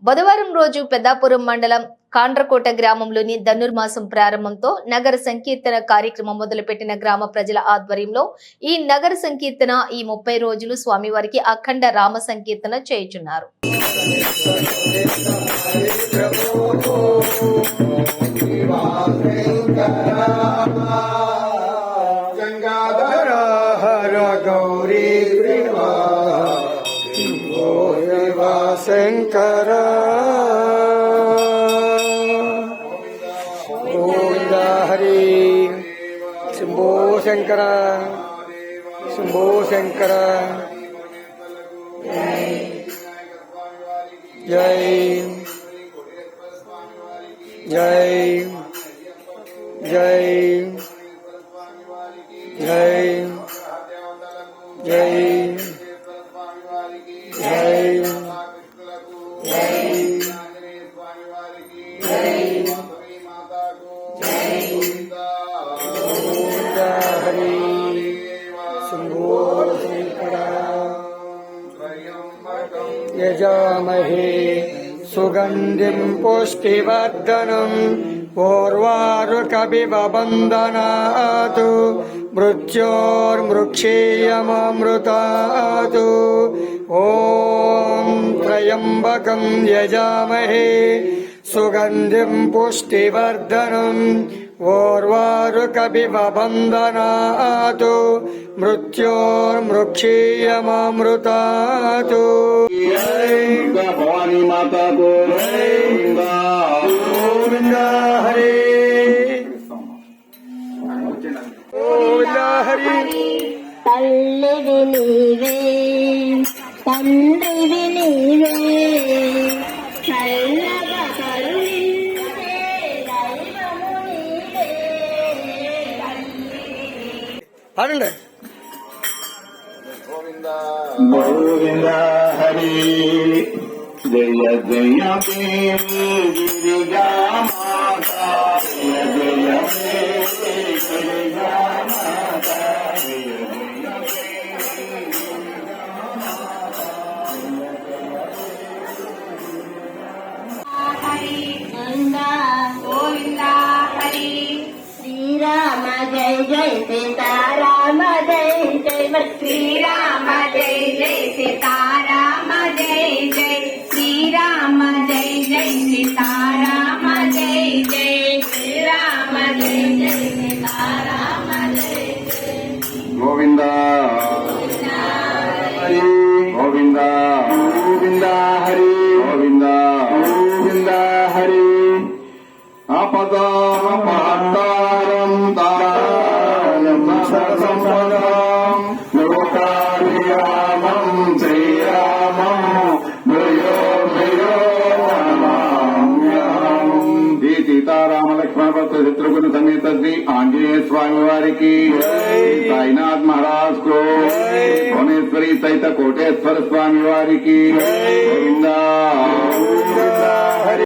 బుధవారం రోజు పెద్దాపురం మండలం కాండ్రకోట గ్రామంలోని ధనుర్మాసం ప్రారంభంతో నగర సంకీర్తన కార్యక్రమం మొదలుపెట్టిన గ్రామ ప్రజల ఆధ్వర్యంలో ఈ నగర సంకీర్తన ఈ 30 రోజులు స్వామివారికి అఖండ రామ సంకీర్తన చేయుచున్నారు. శంకర గోవింద హరి శంభో శంకర శంభో శంకర జై జై జై జై జై यजामहे सुगंधिं पुष्टिवर्धनम् उर्वारुकमिव बन्धनात् मृत्योर्मृक्षीयमामृतात् ॐ त्र्यम्बकं यजामहे सुगंधिं पुष्टिवर्धनम् उर्वारुकमिव बन्धनात् मृत्योर्मृक्षीयमामृतात् भवानी माता को गोविंद हरे गोविंद हरि तल्लिवि नीवे तंद्रिवि नीवे चल्लगा करुणिंचे दैवमु नीवे पाडंడి गोविंद हरि जय जय देवी गिरिजा माता जय जय गिरिजा माता गोविंद हरि श्री राम जय जय सीताराम जय जय श्री राम जय जय सीताराम जय जय श्री राम जय जय सीताराम जय जय श्री राम जय जय सीताराम जय जय गोविंद हरि गोविंद गोविंद हरि गोविंद गोविंद हरि अपदापहर्तारं तारं सर्वसम्पदां लोकाभिरामं श्रीरामं भूयो भूयो नमाम्यहम्। श्री सीताराम लक्ष्मण भक्त शत्रुघ्न समेत श्री आंजनेय स्वामी वारिकी साईनाथ महाराज को भुवनेश्वरी सहित कोटेश्वर स्वामी वारिकी गोविंदा